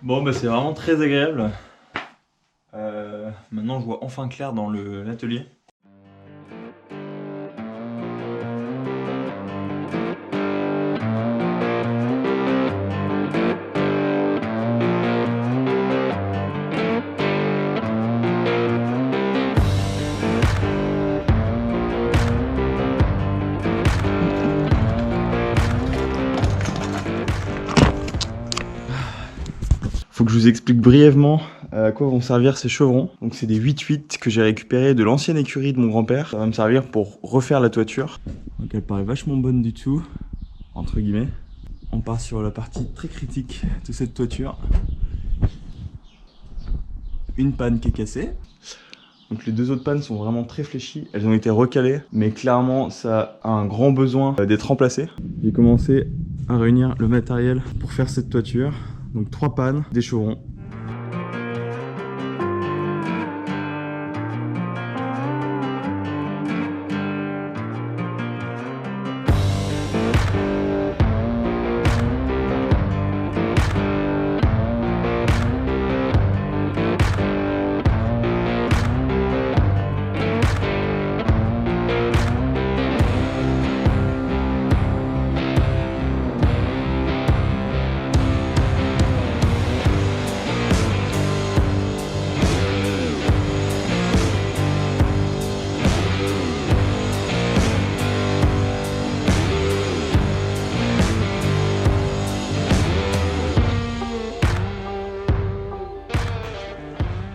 Bon, bah c'est vraiment très agréable. Maintenant, je vois enfin clair dans l'atelier. Faut que je vous explique brièvement à quoi vont servir ces chevrons. Donc c'est des 8-8 que j'ai récupérés de l'ancienne écurie de mon grand-père. Ça va me servir pour refaire la toiture. Donc elle paraît vachement bonne du tout, entre guillemets. On part sur la partie très critique de cette toiture. Une panne qui est cassée. Donc les deux autres pannes sont vraiment très fléchies. Elles ont été recalées, mais clairement ça a un grand besoin d'être remplacé. J'ai commencé à réunir le matériel pour faire cette toiture. Donc 3 pannes, des chevrons.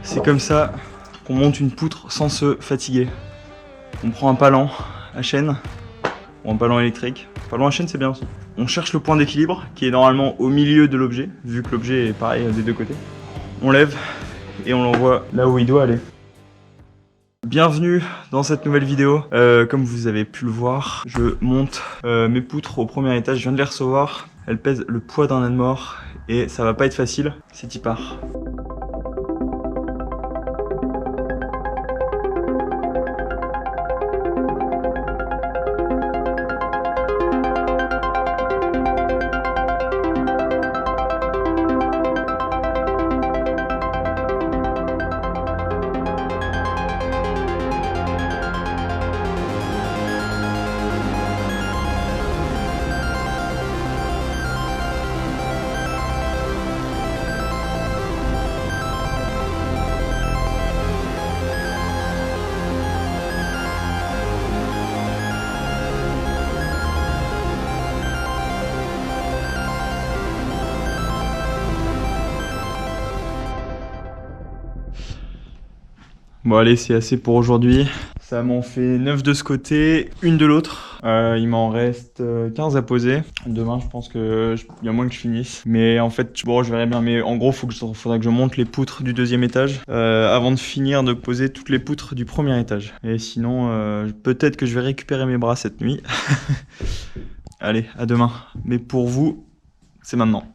C'est comme ça qu'on monte une poutre sans se fatiguer. On prend un palan à chaîne, ou un palan électrique. Palan à chaîne, c'est bien aussi. On cherche le point d'équilibre qui est normalement au milieu de l'objet, vu que l'objet est pareil des deux côtés. On lève et on l'envoie là où il doit aller. Bienvenue dans cette nouvelle vidéo. Comme vous avez pu le voir, je monte mes poutres au premier étage. Je viens de les recevoir. Elles pèsent le poids d'un âne mort et ça va pas être facile. C'est y part. Bon allez, c'est assez pour aujourd'hui. Ça m'en fait 9 de ce côté, une de l'autre. Il m'en reste 15 à poser. Demain, je pense qu'il y a moins que je finisse. Mais en fait, bon, je verrai bien. Mais en gros, faudra que je monte les poutres du deuxième étage avant de finir de poser toutes les poutres du premier étage. Et sinon, peut-être que je vais récupérer mes bras cette nuit. Allez, à demain. Mais pour vous, c'est maintenant.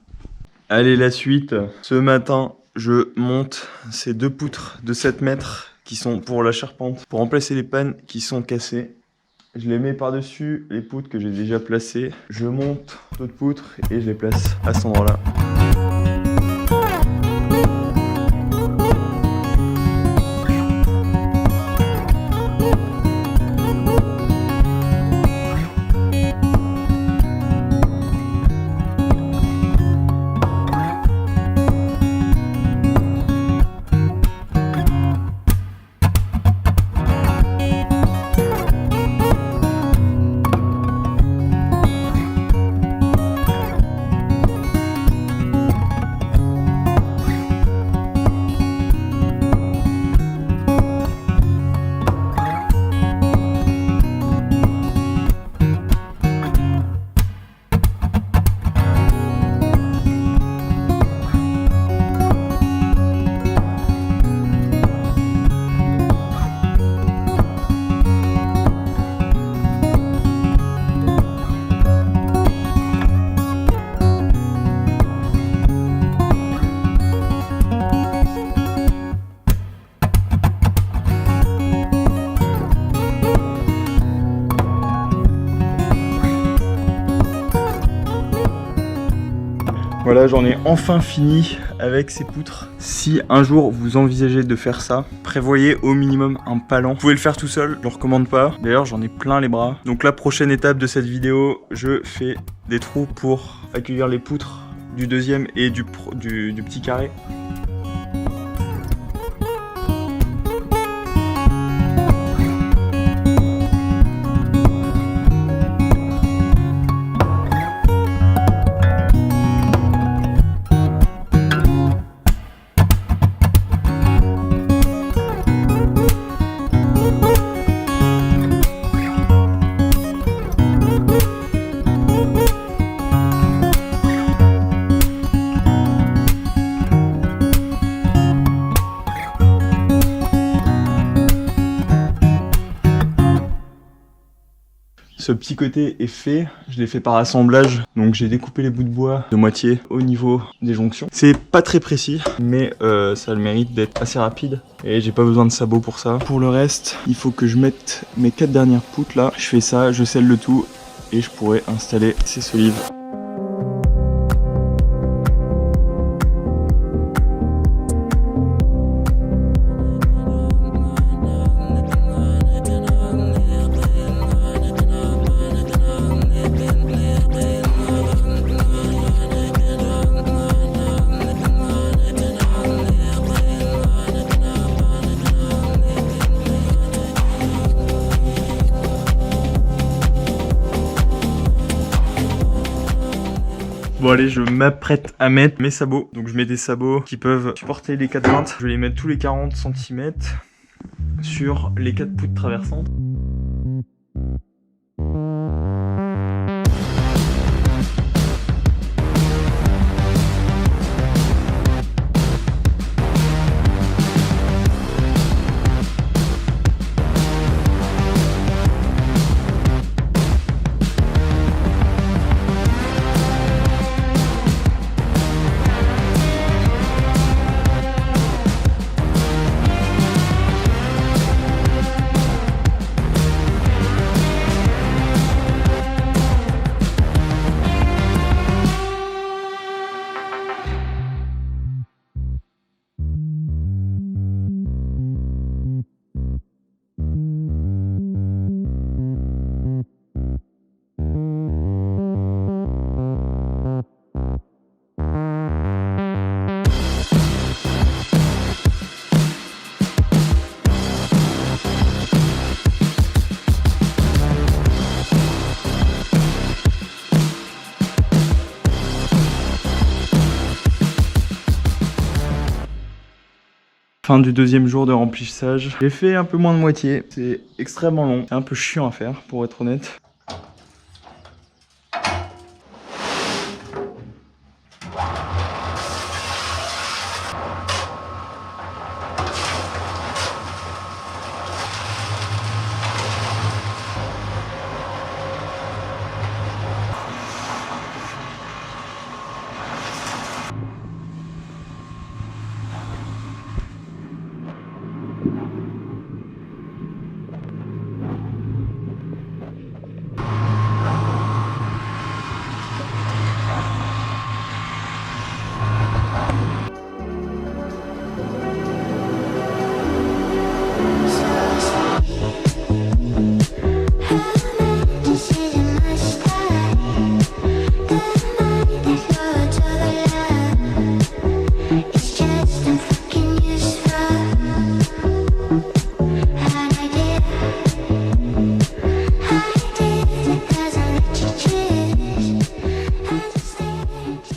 Allez, la suite. Ce matin, je monte ces deux poutres de 7 mètres qui sont pour la charpente, pour remplacer les pannes qui sont cassées. Je les mets par-dessus les poutres que j'ai déjà placées. Je monte d'autres poutres et je les place à cet endroit-là. Voilà, j'en ai enfin fini avec ces poutres. Si un jour vous envisagez de faire ça, prévoyez au minimum un palan. Vous pouvez le faire tout seul, je le recommande pas. D'ailleurs, j'en ai plein les bras. Donc la prochaine étape de cette vidéo, je fais des trous pour accueillir les poutres du deuxième et du petit carré. Ce petit côté est fait, je l'ai fait par assemblage, donc j'ai découpé les bouts de bois de moitié au niveau des jonctions. C'est pas très précis, mais ça a le mérite d'être assez rapide et j'ai pas besoin de sabots pour ça. Pour le reste, il faut que je mette mes 4 dernières poutres là. Je fais ça, je scelle le tout et je pourrai installer ces solives. Bon allez, je m'apprête à mettre mes sabots. Donc je mets des sabots qui peuvent supporter les 4 jointes. Je vais les mettre tous les 40 cm sur les 4 poutres traversantes. Fin du deuxième jour de remplissage. J'ai fait un peu moins de moitié. C'est extrêmement long. C'est un peu chiant à faire, pour être honnête.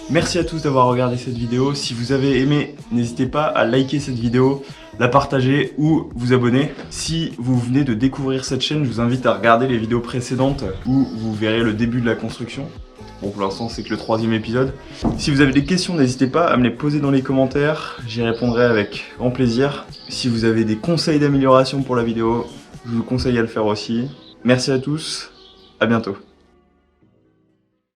Merci à tous d'avoir regardé cette vidéo. Si vous avez aimé, n'hésitez pas à liker cette vidéo, la partager ou vous abonner. Si vous venez de découvrir cette chaîne, je vous invite à regarder les vidéos précédentes où vous verrez le début de la construction. Bon, pour l'instant, c'est que le 3e épisode. Si vous avez des questions, n'hésitez pas à me les poser dans les commentaires. J'y répondrai avec grand plaisir. Si vous avez des conseils d'amélioration pour la vidéo, je vous conseille à le faire aussi. Merci à tous, à bientôt.